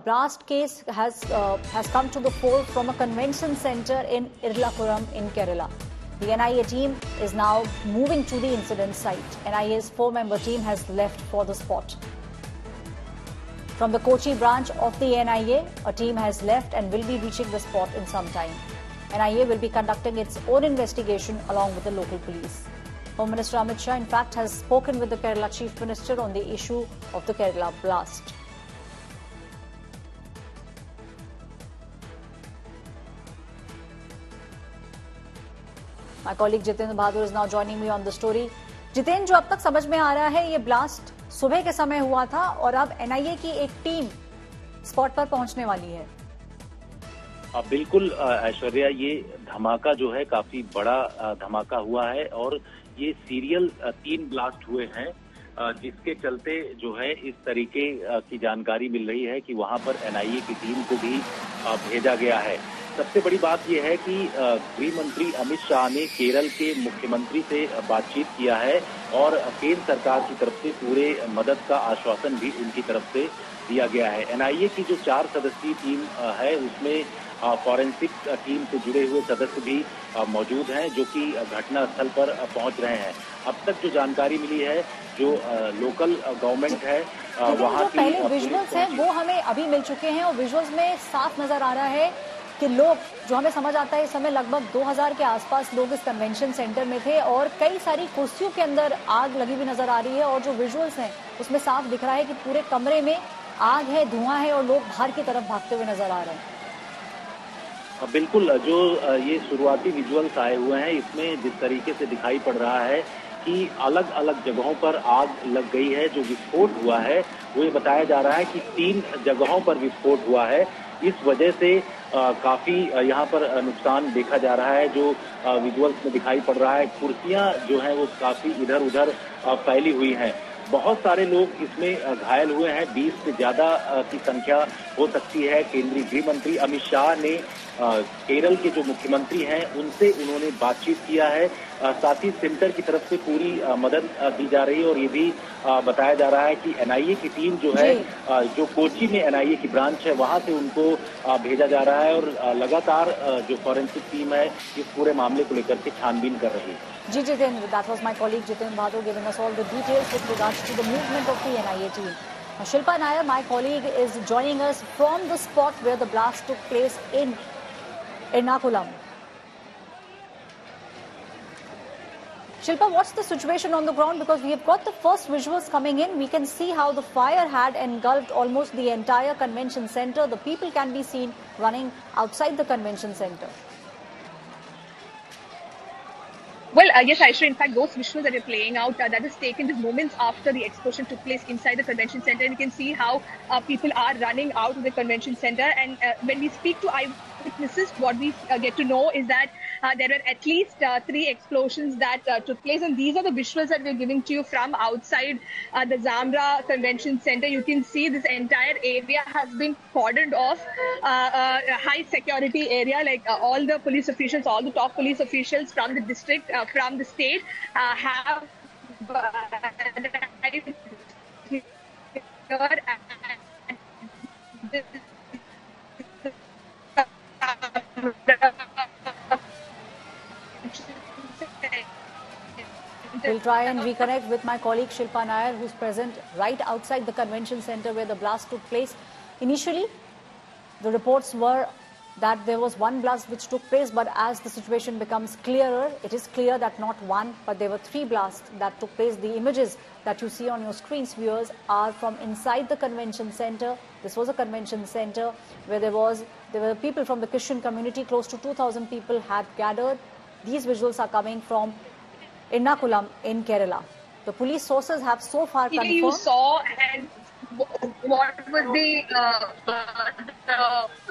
Blast case has come to the fore from a convention center in Ernakulam in Kerala. The NIA team is now moving to the incident site. NIA's 4-member team has left for the spot. From the Kochi branch of the NIA, a team has left and will be reaching the spot in some time. NIA will be conducting its own investigation along with the local police. Home Minister Amit Shah, in fact, has spoken with the Kerala Chief Minister on the issue of the Kerala blast. My colleague Jiten Bahadur is now joining me on the story. Jiten, जो अब तक समझ में आ रहा है, ये blast सुबह के समय हुआ था और अब एनआईए की एक टीम स्पॉट पर पहुंचने वाली है। बिल्कुल ऐश्वर्या, ये धमाका जो है काफी बड़ा धमाका हुआ है और ये सीरियल 3 ब्लास्ट हुए हैं, जिसके चलते जो है इस तरीके की जानकारी मिल रही है कि वहां पर एनआईए की टीम को भी भेजा गया है। सबसे बड़ी बात यह है कि गृह मंत्री अमित शाह ने केरल के मुख्यमंत्री से बातचीत किया है और केंद्र सरकार की तरफ से पूरे मदद का आश्वासन भी उनकी तरफ से दिया गया है। एनआईए की जो 4 सदस्यीय टीम है, उसमें फॉरेंसिक टीम से जुड़े हुए सदस्य भी मौजूद हैं, जो कि घटनास्थल पर पहुंच रहे हैं। अब तक जो जानकारी मिली है, जो लोकल गवर्नमेंट है वहाँ की पहले विजुअल्स हैं वो हमें अभी मिल चुके हैं और विजुअल्स में साफ नजर आ रहा है कि लोग, जो हमें समझ आता है इस समय लगभग 2000 के आसपास लोग इस कन्वेंशन सेंटर में थे और कई सारी कुर्सियों के अंदर आग लगी हुई नजर आ रही है और जो विजुअल्स हैं उसमें साफ दिख रहा है कि पूरे कमरे में आग है, धुआं है और लोग बाहर की तरफ भागते हुए नजर आ रहे हैं। बिल्कुल, जो ये शुरुआती विजुअल्स आए हुए हैं, इसमें जिस तरीके से दिखाई पड़ रहा है कि अलग अलग जगहों पर आग लग गई है। जो विस्फोट हुआ है वो ये बताया जा रहा है कि 3 जगहों पर विस्फोट हुआ है। इस वजह से काफी यहाँ पर नुकसान देखा जा रहा है। जो विजुअल्स में दिखाई पड़ रहा है, कुर्सियां जो हैं वो काफी इधर उधर फैली हुई हैं। बहुत सारे लोग इसमें घायल हुए हैं, 20 से ज्यादा की संख्या हो सकती है। केंद्रीय गृह मंत्री अमित शाह ने केरल के जो मुख्यमंत्री हैं उनसे उन्होंने बातचीत किया है। साथ ही सेंटर की तरफ से पूरी मदद दी जा रही है और ये भी बताया जा रहा है कि एनआईए की टीम जो है, जो कोची में एनआईए की ब्रांच है, वहां से उनको भेजा जा रहा है और लगातार जो फॉरेंसिक टीम है इस पूरे मामले को लेकर के छानबीन कर रही है। जी Jitendra, that was my colleague Jiten Bahadur giving us all the details with regards to the movement of the NIA team. Shilpa Nair, my colleague, is joining us from the spot where the blast took place in Ernakulam. Shilpa, what's the situation on the ground? Because we have got the first visuals coming in. We can see how the fire had engulfed almost the entire convention center. The people can be seen running outside the convention center. Well, yes, Aisha, in fact, those visuals that are playing out, that is taken just moments after the explosion took place inside the convention center. And you can see how people are running out of the convention center. And when we speak to eyewitnesses, what we get to know is that there were at least 3 explosions that took place. And these are the visuals that we're giving to you from outside the Zamra Convention Center. You can see this entire area has been cordoned off, a high security area, like all the police officials, all the top police officials from the district, from the state have arrived here We'll try and reconnect with my colleague Shilpa Nair, who's present right outside the convention center where the blast took place. Initially, the reports were that there was 1 blast which took place, but as the situation becomes clearer, it is clear that not 1, but there were 3 blasts that took place. The images that you see on your screens, viewers, are from inside the convention center. This was a convention center where there were people from the Christian community. Close to 2,000 people had gathered. These visuals are coming from Ernakulam in Kerala. The police sources have so far confirmed. You saw, and what was the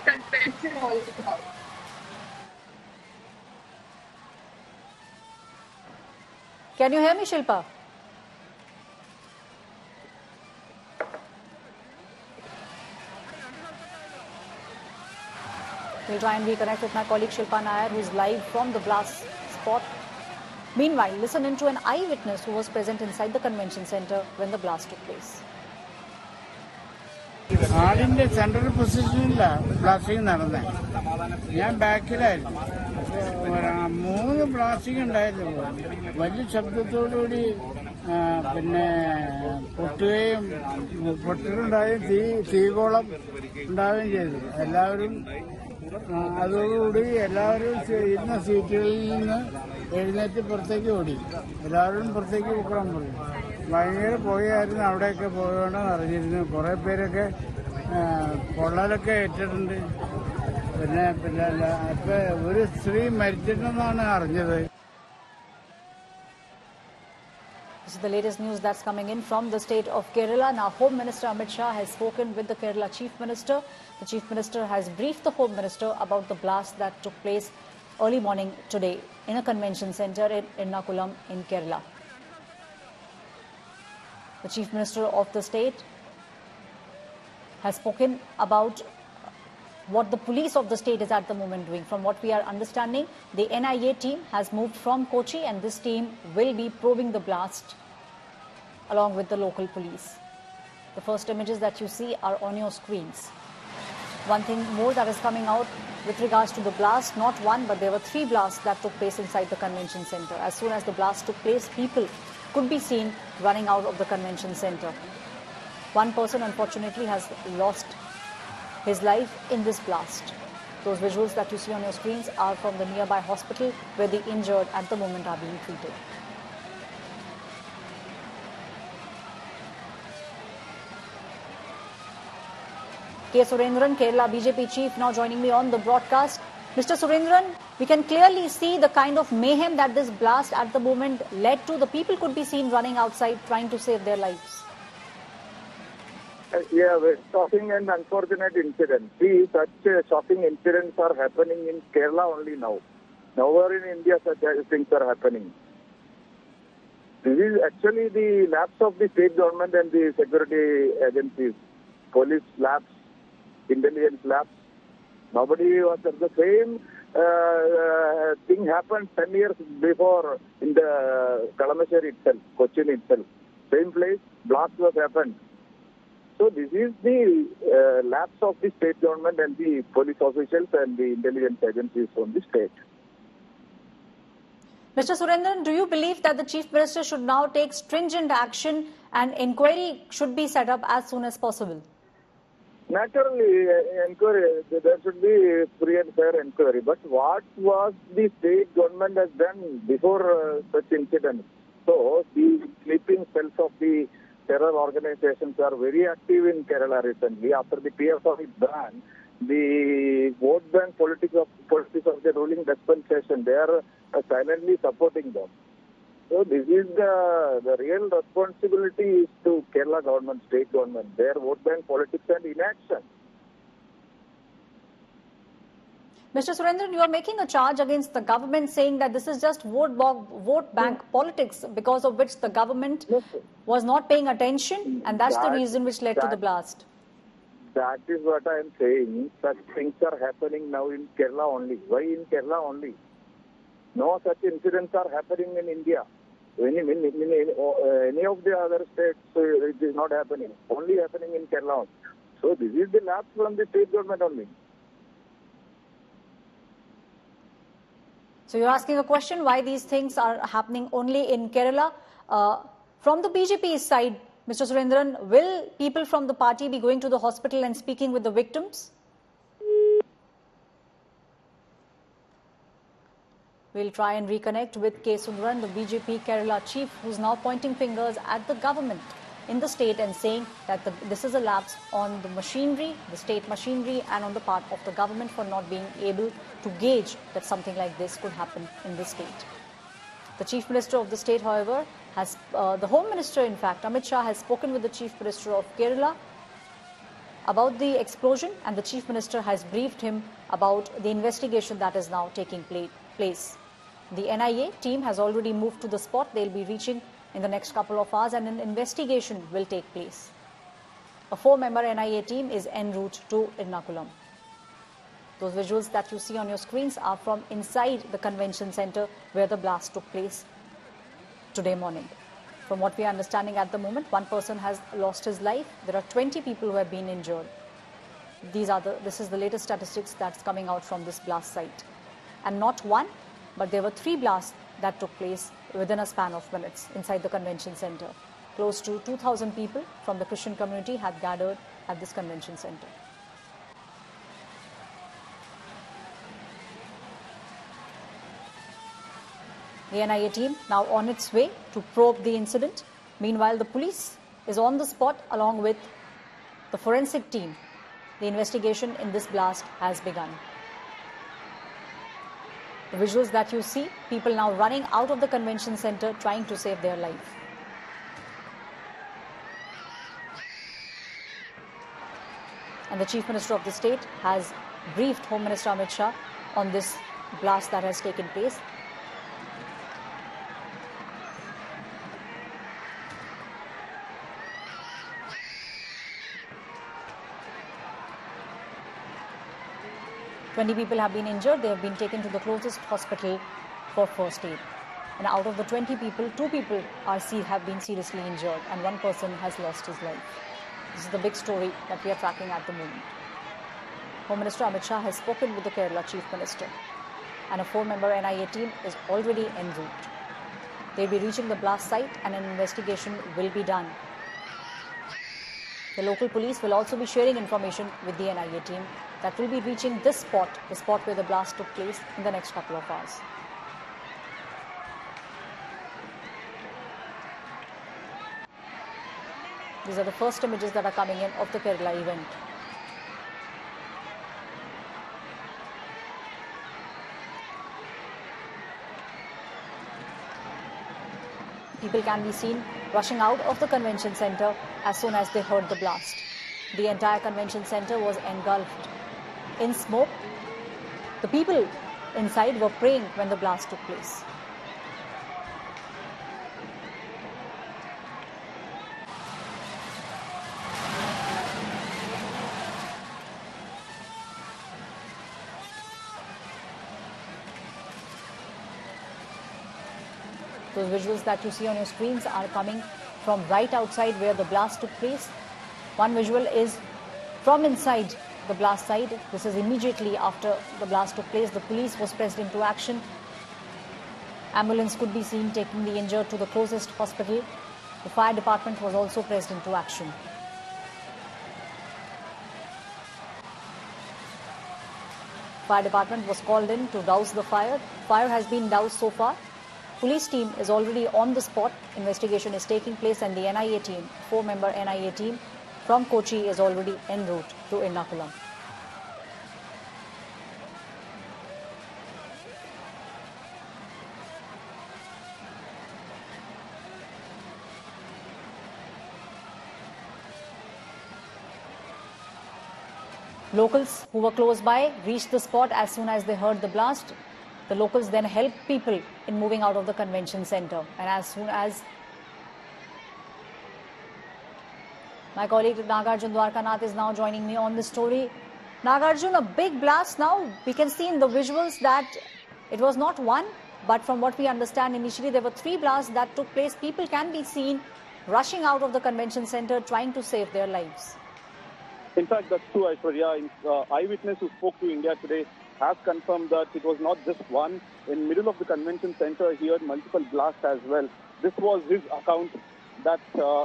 convention all about? Can you hear me, Shilpa? We'll try and reconnect with my colleague Shilpa Nair, who is live from the blast spot. Meanwhile, listen in to an eyewitness who was present inside the convention center when the blast took place. ആളിന്റെ central പൊസിഷനില്ല blasting നടന്നത്. ഞാൻ ബാക്കിലായിരുന്നു. അപ്പോൾ 3 blasting ഉണ്ടായിരുന്നു. വലിയ ശബ്ദത്തോടുകൂടി പിന്നെ പൊട്ടലുണ്ടായും തീകോളം ഉണ്ടാവുകയും ചെയ്തു. എല്ലാവരും അതോടുകൂടി എല്ലാവരും ഇരുന്ന സീറ്റുകളിൽ നിന്ന് എഴുന്നേറ്റ് പുറത്തേക്ക് ഓടി. എല്ലാവരും പുറത്തേക്ക് പോകാൻ പറഞ്ഞു. ഭയങ്കര പുകയായിരുന്നു. അവിടെയൊക്കെ പോകണമെന്ന് അറിഞ്ഞിരുന്നു. കുറേ പേരൊക്കെ പൊള്ളലൊക്കെ ഏറ്റിട്ടുണ്ട്. പിന്നെ ഇപ്പൊ ഒരു സ്ത്രീ മരിച്ചിട്ടെന്നാണ് അറിഞ്ഞത്. This is the latest news that's coming in from the state of Kerala. Now, Home Minister Amit Shah has spoken with the Kerala Chief Minister. The Chief Minister has briefed the Home Minister about the blast that took place early morning today in a convention center in Ernakulam in Kerala. The Chief Minister of the state has spoken about what the police of the state is at the moment doing. From what we are understanding, the NIA team has moved from Kochi and this team will be probing the blast along with the local police. The first images that you see are on your screens. One thing more that is coming out with regards to the blast, not one but there were 3 blasts that took place inside the convention center. As soon as the blast took place, people could be seen running out of the convention center. One person unfortunately has lost his life in this blast. Those visuals that you see on your screens are from the nearby hospital where the injured at the moment are being treated. K. Surendran, Kerala BJP chief, now joining me on the broadcast. Mr. Surendran, we can clearly see the kind of mayhem that this blast at the moment led to. The people could be seen running outside trying to save their lives. Yeah, very shocking and unfortunate incident. See, such shocking incidents are happening in Kerala only now. Nowhere in India such things are happening. This is actually the lapse of the state government and the security agencies. Police lapse, intelligence lapse. Nobody was at the same thing happened 10 years before in the Kalamassery itself, Cochin itself. Same place, blast was happened. So this is the lapse of the state government and the police officials and the intelligence agencies from the state. Mr. Surendran, do you believe that the Chief Minister should now take stringent action and inquiry should be set up as soon as possible? Naturally, inquiry, there should be free and fair inquiry. But what was the state government has done before such incidents? So the sleeping cells of the terror organizations are very active in Kerala recently. After the PSI ban, the vote bank politics of the ruling dispensation, they are silently supporting them. So this is the real responsibility is to Kerala government, state government, their vote bank politics and inaction. Mr. Surendran, you are making a charge against the government saying that this is just vote bank politics because of which the government was not paying attention and that's the reason which led to the blast. That is what I am saying. Such things are happening now in Kerala only. Why in Kerala only? No such incidents are happening in India. In any of the other states, it is not happening. Only happening in Kerala. So this is the lapse from the state government only. So you're asking a question why these things are happening only in Kerala. From the BJP side, Mr. Surendran, will people from the party be going to the hospital and speaking with the victims? We'll try and reconnect with K. Sundaran, the BJP Kerala chief, who's now pointing fingers at the government in the state and saying that this is a lapse on the machinery, the state machinery, and on the part of the government for not being able to gauge that something like this could happen in the state. The Chief Minister of the state, however, has, the Home Minister, in fact, Amit Shah, has spoken with the Chief Minister of Kerala about the explosion, and the Chief Minister has briefed him about the investigation that is now taking place. The NIA team has already moved to the spot. They'll be reaching in the next couple of hours and an investigation will take place. A 4-member NIA team is en route to Ernakulam. Those visuals that you see on your screens are from inside the convention center where the blast took place today morning. From what we are understanding at the moment, one person has lost his life. There are 20 people who have been injured. This is the latest statistics that's coming out from this blast site. And not one, but there were 3 blasts that took place within a span of minutes inside the convention center. Close to 2,000 people from the Christian community had gathered at this convention center. The NIA team now on its way to probe the incident. Meanwhile, the police is on the spot along with the forensic team. The investigation in this blast has begun. The visuals that you see, people now running out of the convention center trying to save their life. And the Chief Minister of the state has briefed Home Minister Amit Shah on this blast that has taken place. Twenty people have been injured. They have been taken to the closest hospital for first aid. And out of the 20 people, 2 people have been seriously injured and 1 person has lost his life. This is the big story that we are tracking at the moment. Home Minister Amit Shah has spoken with the Kerala Chief Minister, and a 4-member NIA team is already en route. They'll be reaching the blast site and an investigation will be done. The local police will also be sharing information with the NIA team that will be reaching this spot, the spot where the blast took place, in the next couple of hours. These are the first images that are coming in of the Kerala event. People can be seen rushing out of the convention center as soon as they heard the blast. The entire convention center was engulfed in smoke. The people inside were praying when the blast took place. Those visuals that you see on your screens are coming from right outside where the blast took place. One visual is from inside the blast site. This is immediately after the blast took place. The police was pressed into action. Ambulance could be seen taking the injured to the closest hospital. The fire department was also pressed into action. Fire department was called in to douse the fire. Fire has been doused so far. Police team is already on the spot. Investigation is taking place and the NIA team, 4-member NIA team from Kochi is already en route to Ernakulam. Locals who were close by reached the spot as soon as they heard the blast. The locals then helped people in moving out of the convention center. And as soon as my colleague Nagarjun Dwarkanath is now joining me on this story. Nagarjun, a big blast now. We can see in the visuals that it was not one, but from what we understand, initially there were 3 blasts that took place. People can be seen rushing out of the convention center trying to save their lives. In fact, that's true, Aishwarya. Eyewitness who spoke to India Today has confirmed that it was not just one. In middle of the convention center, he heard multiple blasts as well. This was his account that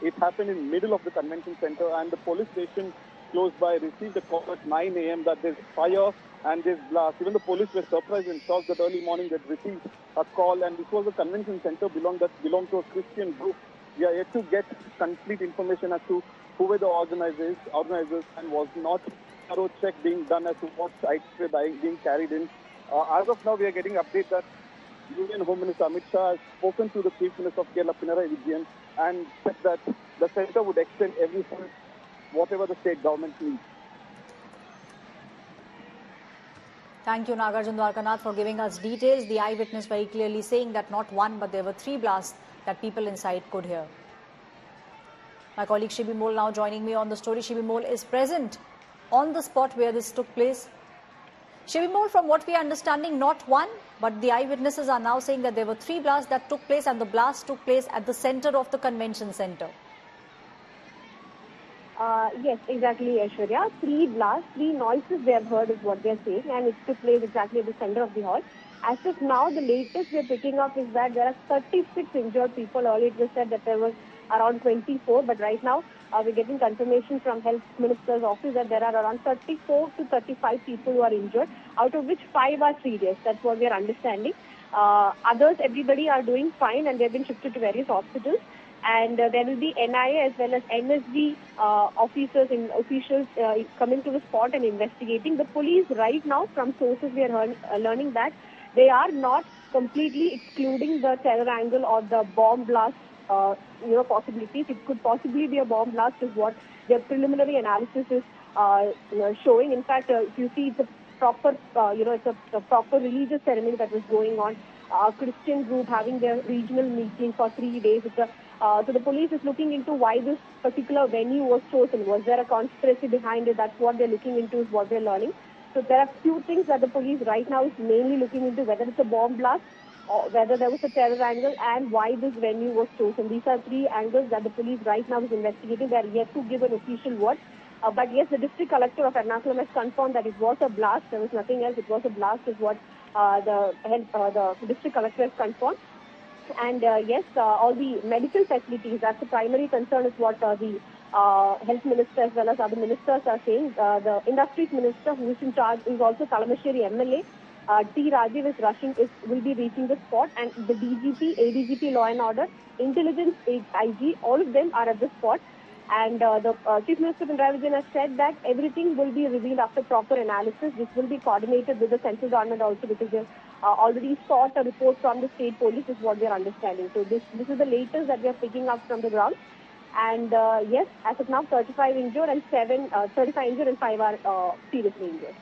it happened in middle of the convention center, and the police station close by received a call at 9 a.m. that there's fire and there's blast. Even the police were surprised and shocked that early morning they'd received a call, and this was a convention center belonged to a Christian group. We are yet to get complete information as to who were the organizers, and was not thorough check being done as to what sites were being carried in. As of now, we are getting update that Union Home Minister Amit Shah has spoken to the Chief Minister of Kerala, Pinarayi Vijayan, and said that the center would extend everything, whatever the state government needs. Thank you, Nagarjun Dwarkanath, for giving us details. The eyewitness very clearly saying that not one, but there were 3 blasts that people inside could hear. My colleague Shibi Mol now joining me on the story. Shibi Mol is present on the spot where this took place. Shibi Mol, from what we are understanding, not one, but the eyewitnesses are now saying that there were 3 blasts that took place, and the blast took place at the center of the convention center. Yes, exactly, Aishwarya. Three blasts, three noises they have heard is what they are saying, and it took place exactly at the center of the hall. As of now, the latest we are picking up is that there are 36 injured people. Earlier it was said that there was around 24, but right now we're getting confirmation from Health Minister's office that there are around 34 to 35 people who are injured, out of which 5 are serious. That's what we are understanding. Others, everybody are doing fine, and they've been shifted to various hospitals. And there will be NIA as well as NSG officers and officials coming to the spot and investigating. The police right now, from sources we are learning that they are not completely excluding the terror angle or the bomb blast possibilities. It could possibly be a bomb blast is what their preliminary analysis is showing. In fact, if you see, it's a proper, it's a proper religious ceremony that was going on. A Christian group having their regional meeting for 3 days. So the police is looking into why this particular venue was chosen. Was there a conspiracy behind it? That's what they're looking into, is what they're learning. So there are few things that the police right now is mainly looking into, whether it's a bomb blast or whether there was a terror angle and why this venue was chosen. These are 3 angles that the police right now is investigating. They are yet to give an official word. But yes, the district collector of Ernakulam has confirmed that it was a blast. There was nothing else. It was a blast is what the district collector has confirmed. And yes, all the medical facilities, that's the primary concern, is what the health minister as well as other ministers are saying. The industries minister, who is in charge, is also Kalamassery MLA. T. Rajiv will be reaching the spot, and the DGP, ADGP, Law and Order, Intelligence, IG, all of them are at the spot. And the Chief Minister Pinarayi Vijayan has said that everything will be revealed after proper analysis. This will be coordinated with the central government also, because they've already sought a report from the state police, is what they're understanding. So this is the latest that we are picking up from the ground. And yes, as of now, 35 injured and 5 are seriously injured.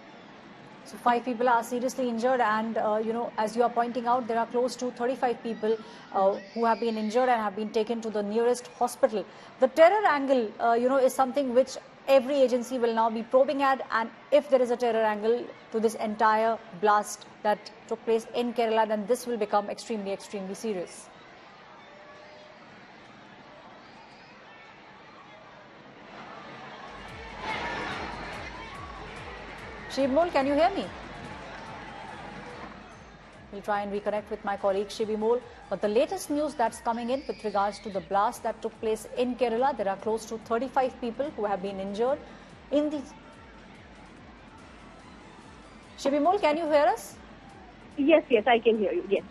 So 5 people are seriously injured, and as you are pointing out, there are close to 35 people who have been injured and have been taken to the nearest hospital. The terror angle, is something which every agency will now be probing at, and if there is a terror angle to this entire blast that took place in Kerala, then this will become extremely, extremely serious. Shibimol, can you hear me? We'll try and reconnect with my colleague Shibimol. But the latest news that's coming in with regards to the blast that took place in Kerala, there are close to 35 people who have been injured in the... Shibimol, can you hear us? Yes, I can hear you. Yes.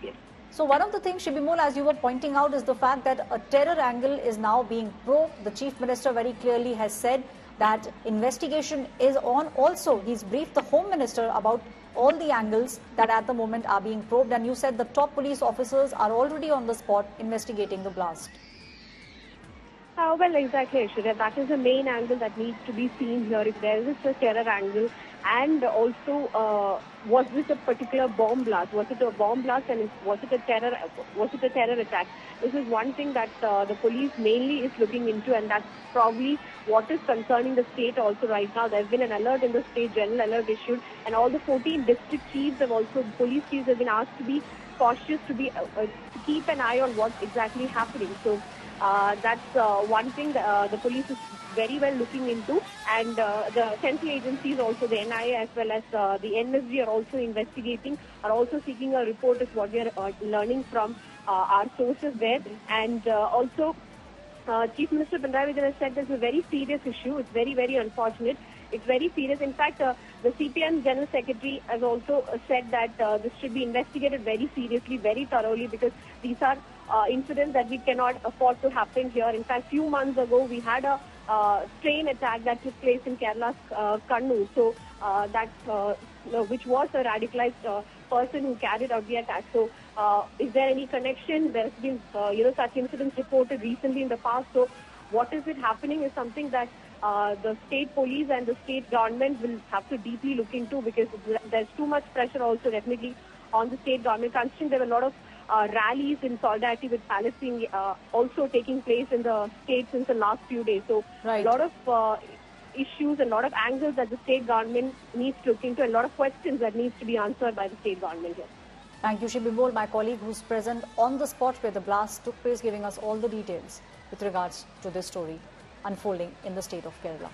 So one of the things, Shibimol, as you were pointing out, is the fact that a terror angle is now being probed. The Chief Minister very clearly has said that investigation is on. Also, he's briefed the Home Minister about all the angles that at the moment are being probed. And you said the top police officers are already on the spot investigating the blast. Well, exactly, Aishwarya. That is the main angle that needs to be seen here. If there is a terror angle, and also was this a particular bomb blast? Was it a bomb blast, and was it a terror attack? This is one thing that the police mainly is looking into, and that's probably what is concerning the state also right now. There has been an alert in the state, general alert issued, and all the 14 district chiefs have also, police chiefs have been asked to be cautious, to keep an eye on what's exactly happening. So that's one thing the police is very well looking into, and the central agencies also, the NIA as well as the NSG are also investigating, are also seeking a report, is what we are learning from our sources there. And also Chief Minister Pinarayi Vijayan has said this is a very serious issue. It's very, very unfortunate. It's very serious. In fact, the CPM General Secretary has also said that this should be investigated very seriously, very thoroughly, because these are incidents that we cannot afford to happen here. In fact, few months ago, we had a train attack that took place in Kerala's Kannur. So which was a radicalized person who carried out the attack. So is there any connection? There has been such incidents reported recently in the past. So what is it happening is something that the state police and the state government will have to deeply look into, because there's too much pressure also definitely on the state government, considering there were a lot of rallies in solidarity with Palestine also taking place in the state since the last few days. So a lot of issues and a lot of angles that the state government needs to look into, and a lot of questions that needs to be answered by the state government here. Thank you, Shibimol, my colleague who's present on the spot where the blast took place, giving us all the details with regards to this story. unfolding in the state of Kerala.